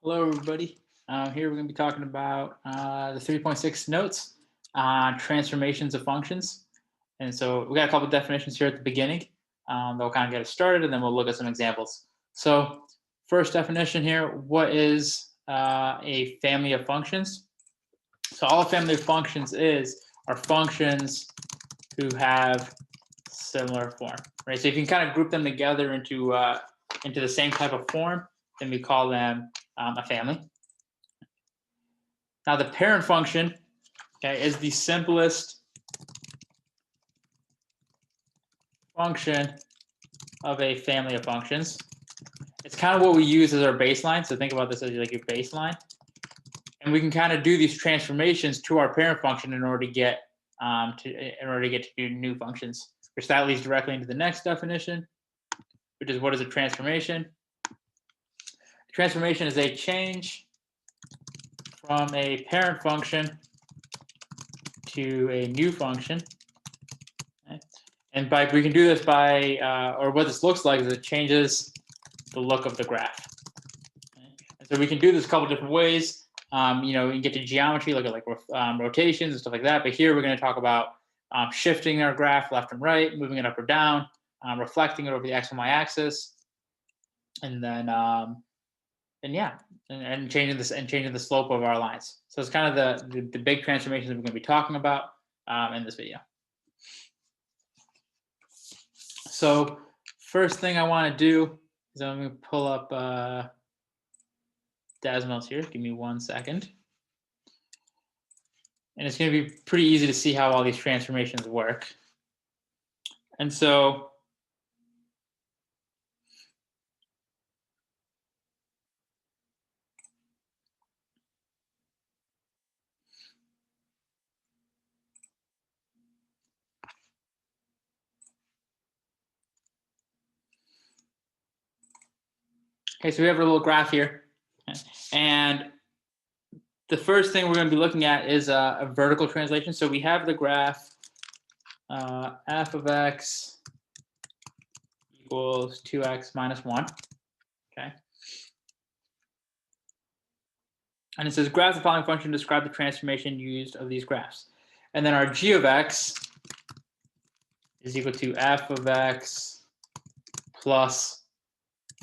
Hello, everybody. Here we're going to be talking about the 3.6 notes on transformations of functions. And so we got a couple of definitions here at the beginning that'll kind of get us started, and then we'll look at some examples. So first definition here, what is a family of functions? So all a family of functions are functions who have similar form, right? So if you can kind of group them together into the same type of form, then we call them a family. Now the parent function, okay, is the simplest function of a family of functions. It's kind of what we use as our baseline. So think about this as like your baseline. And we can kind of do these transformations to our parent function in order to get to do new functions, which that leads directly into the next definition, which is what is a transformation? A transformation is a change from a parent function to a new function. Okay. And we can do this by, or what this looks like is it changes the look of the graph. Okay. And so we can do this a couple different ways. You can get to geometry, look at rotations and stuff like that. But here we're going to talk about shifting our graph left and right, moving it up or down, reflecting it over the x and y axis, and then and changing the slope of our lines. So it's kind of the big transformations that we're going to be talking about in this video. So first thing I want to do is I'm going to pull up Desmos here. Give me 1 second. And it's going to be pretty easy to see how all these transformations work. And so okay, so we have a little graph here. And the first thing we're going to be looking at is a vertical translation. So we have the graph f of x equals 2x minus 1. Okay. And it says graph the following function to describe the transformation used of these graphs. And then our g of x is equal to f of x plus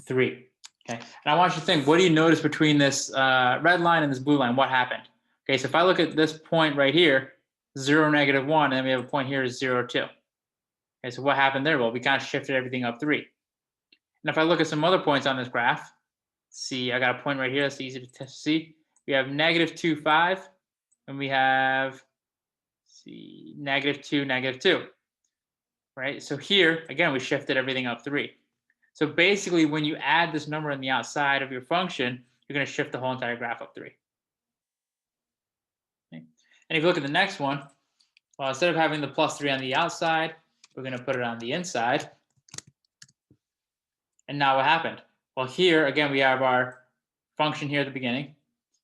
3. Okay, and I want you to think, what do you notice between this red line and this blue line? What happened? Okay, so if I look at this point right here, 0, negative 1, and then we have a point here is 0, 2. Okay, so what happened there? Well, we kind of shifted everything up 3. And if I look at some other points on this graph, see, I got a point right here that's easy to see. We have negative 2, 5, and we have, see, negative 2, negative 2. Right, so here, again, we shifted everything up 3. So basically, when you add this number on the outside of your function, you're going to shift the whole entire graph up 3. Okay. And if you look at the next one, well, instead of having the plus 3 on the outside, we're going to put it on the inside. And now what happened? Well, here, again, we have our function here at the beginning.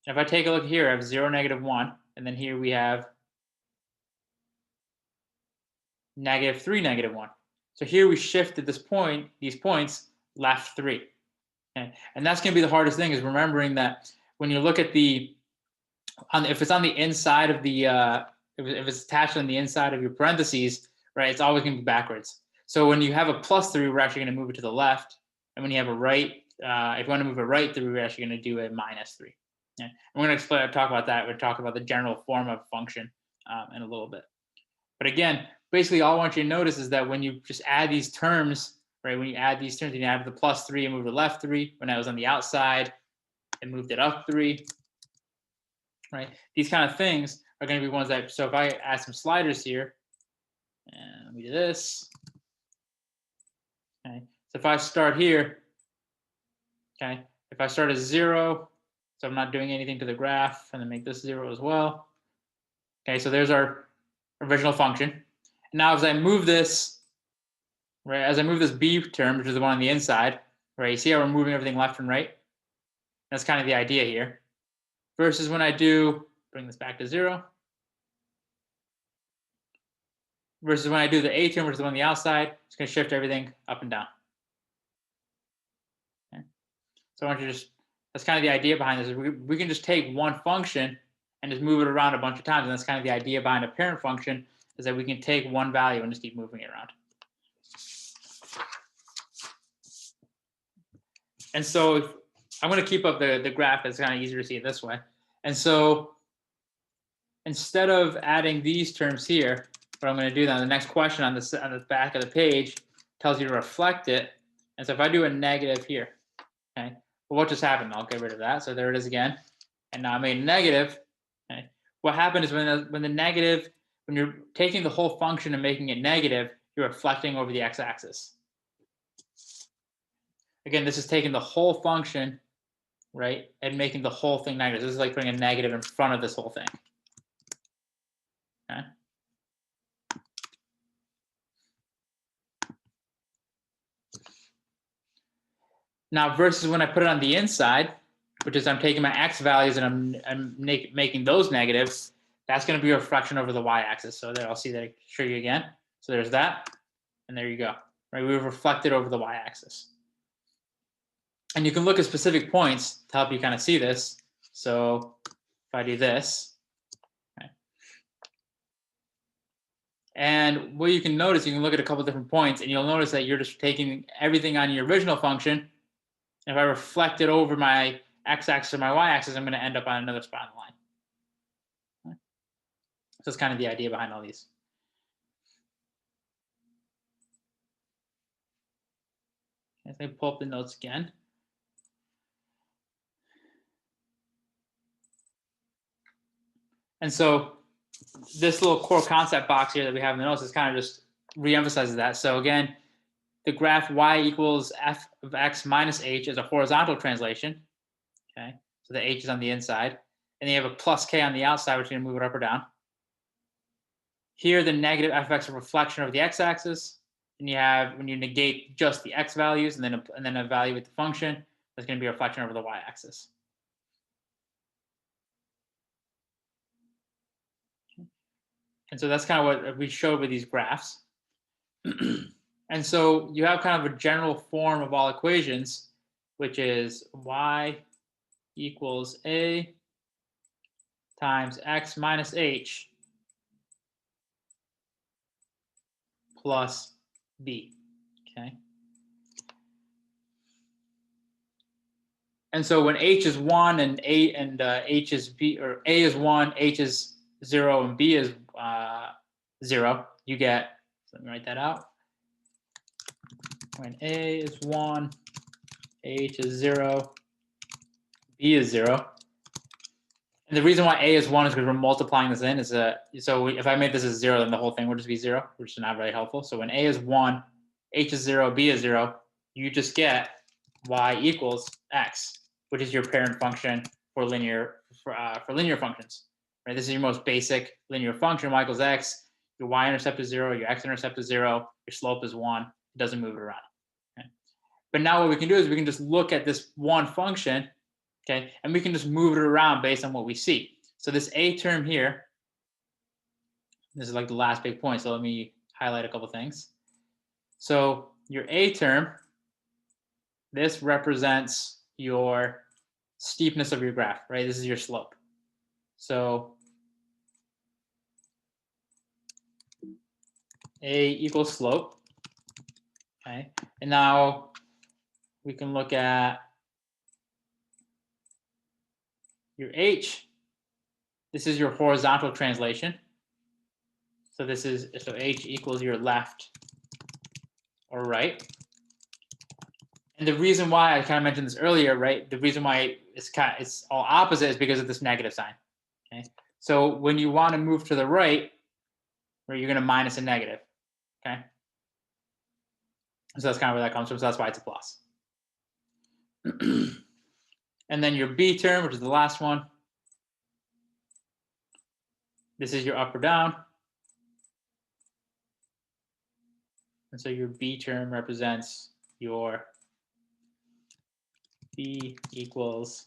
And if I take a look here, I have 0, negative 1. And then here we have negative 3, negative 1. So here we shifted these points left 3. Okay. And that's going to be the hardest thing, is remembering that when you look at if it's on the inside of the, if it's attached on the inside of your parentheses, right, it's always going to be backwards. So when you have a plus 3, we're actually going to move it to the left. And when you have a right, if you want to move a right 3, we're actually going to do a minus 3. Okay. And we're going to talk about that. We're talk about the general form of function in a little bit. But again, basically all I want you to notice is that when you just add these terms, right, when you add these terms, you add the plus 3 and move the left 3. When I was on the outside, and moved it up 3. Right, these kind of things are going to be ones that, so if I add some sliders here, and let me do this. Okay, so if I start here, okay, if I start at 0, so I'm not doing anything to the graph, and then make this 0 as well. Okay, so there's our original function. Now, as I move this, right, as I move this b term, which is the one on the inside, right, you see how we're moving everything left and right? That's kind of the idea here. Versus when I do, bring this back to 0. Versus when I do the a term, which is the one on the outside, it's going to shift everything up and down. Okay. So I want you to just That's kind of the idea behind this. Is we can just take one function and just move it around a bunch of times. And that's kind of the idea behind a parent function, is that we can take one value and just keep moving it around. And so I'm going to keep up the graph. It's kind of easier to see it this way. And so instead of adding these terms here, what I'm going to do now, the next question on the back of the page tells you to reflect it. And so if I do a negative here, okay, well, what just happened? I'll get rid of that. So there it is again. And now I made a negative. Okay. What happened is when the negative, when you're taking the whole function and making it negative, you're reflecting over the x-axis. Again, this is taking the whole function, right, and making the whole thing negative. This is like putting a negative in front of this whole thing. Okay. Now, versus when I put it on the inside, which is I'm taking my x values and I'm making those negatives, that's going to be a reflection over the y-axis. So there, I'll see that, show you again. So there's that, and there you go. Right, we've reflected over the y-axis. And you can look at specific points to help you kind of see this. So if I do this, okay. And what you can notice, you can look at a couple different points, and you'll notice that you're just taking everything on your original function. And if I reflect it over my x-axis or my y-axis, I'm going to end up on another spot on the line. Okay. So that's kind of the idea behind all these. Let me pull up the notes again. And so this little core concept box here that we have in the notes is kind of just re-emphasizes that. So again, the graph y equals f of x minus h is a horizontal translation. Okay, so the h is on the inside, and you have a plus k on the outside, which is going to move it up or down. Here, the negative f of x is a reflection of the x-axis, and you have, when you negate just the x values and then evaluate the function, that's going to be a reflection over the y-axis. And so that's kind of what we showed with these graphs. And so you have kind of a general form of all equations, which is y equals a times x minus h plus b. Okay. And so when h is 1 and h is b, or a is 1, h is 0, and b is 0, you get, so let me write that out. When a is 1, h is 0, b is 0. And the reason why a is 1 is because we're multiplying this in. So if I made this as 0, then the whole thing would just be 0, which is not very helpful. So when a is 1, h is 0, b is 0, you just get y equals x, which is your parent function for linear functions. Right? This is your most basic linear function. Y equals x. Your y-intercept is 0. Your x-intercept is 0. Your slope is 1. It doesn't move it around. Okay? But now what we can do is we can just look at this one function, okay, and we can just move it around based on what we see. So this a term here, this is like the last big point. So let me highlight a couple things. So your a term, this represents your steepness of your graph, right? This is your slope. So a equals slope. Okay, and now we can look at your h. This is your horizontal translation. So this is, so h equals your left or right. And the reason why I kind of mentioned this earlier, right? The reason why it's all opposite is because of this negative sign. Okay, so when you want to move to the right, where you're going to minus a negative. Okay, so that's kind of where that comes from. So that's why it's a plus. And then your b term, which is the last one. This is your up or down. And so your b term represents your b equals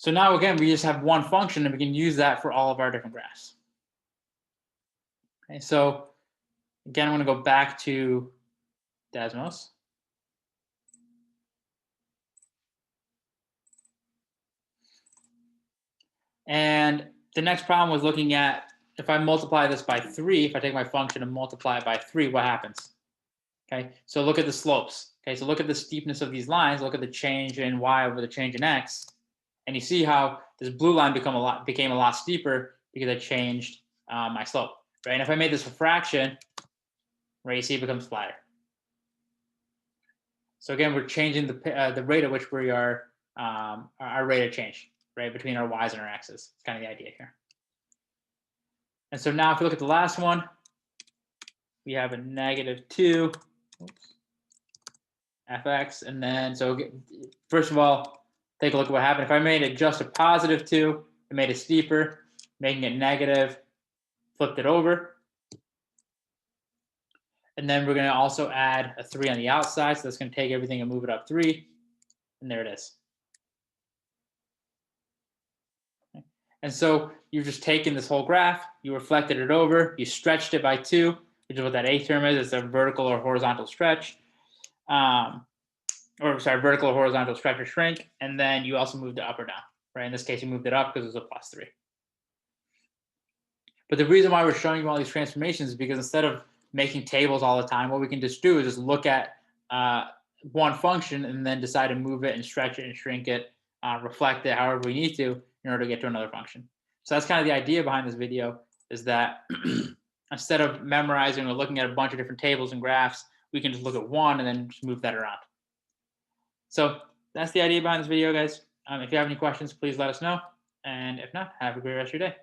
So now again, we just have one function and we can use that for all of our different graphs. Okay, so again, I'm going to go back to Desmos. And the next problem was looking at, if I multiply this by 3, if I take my function and multiply it by 3, what happens? Okay, so look at the slopes. Okay, so look at the steepness of these lines, look at the change in y over the change in x, and you see how this blue line became a lot steeper because I changed my slope, right? And if I made this a fraction, right, you see it becomes flatter. So again, we're changing the rate at which we are our rate of change, right, between our y's and our x's. It's kind of the idea here. And so now if you look at the last one, we have a -2 fx, and then so first of all, take a look at what happened. If I made it just a +2, it made it steeper. Making it negative, flipped it over. And then we're going to also add a 3 on the outside. So that's going to take everything and move it up 3. And there it is. Okay. And so you've just taken this whole graph, you reflected it over, you stretched it by 2, which is what that A term is. It's a vertical or horizontal stretch. Vertical or horizontal stretch or shrink. And then you also moved it up or down, right? In this case, you moved it up because it was a +3. But the reason why we're showing you all these transformations is because instead of making tables all the time, what we can just do is just look at one function and then decide to move it and stretch it and shrink it, reflect it however we need to in order to get to another function. So that's kind of the idea behind this video, is that instead of memorizing or looking at a bunch of different tables and graphs, we can just look at one and then just move that around. So that's the idea behind this video, guys. If you have any questions, please let us know. And if not, have a great rest of your day.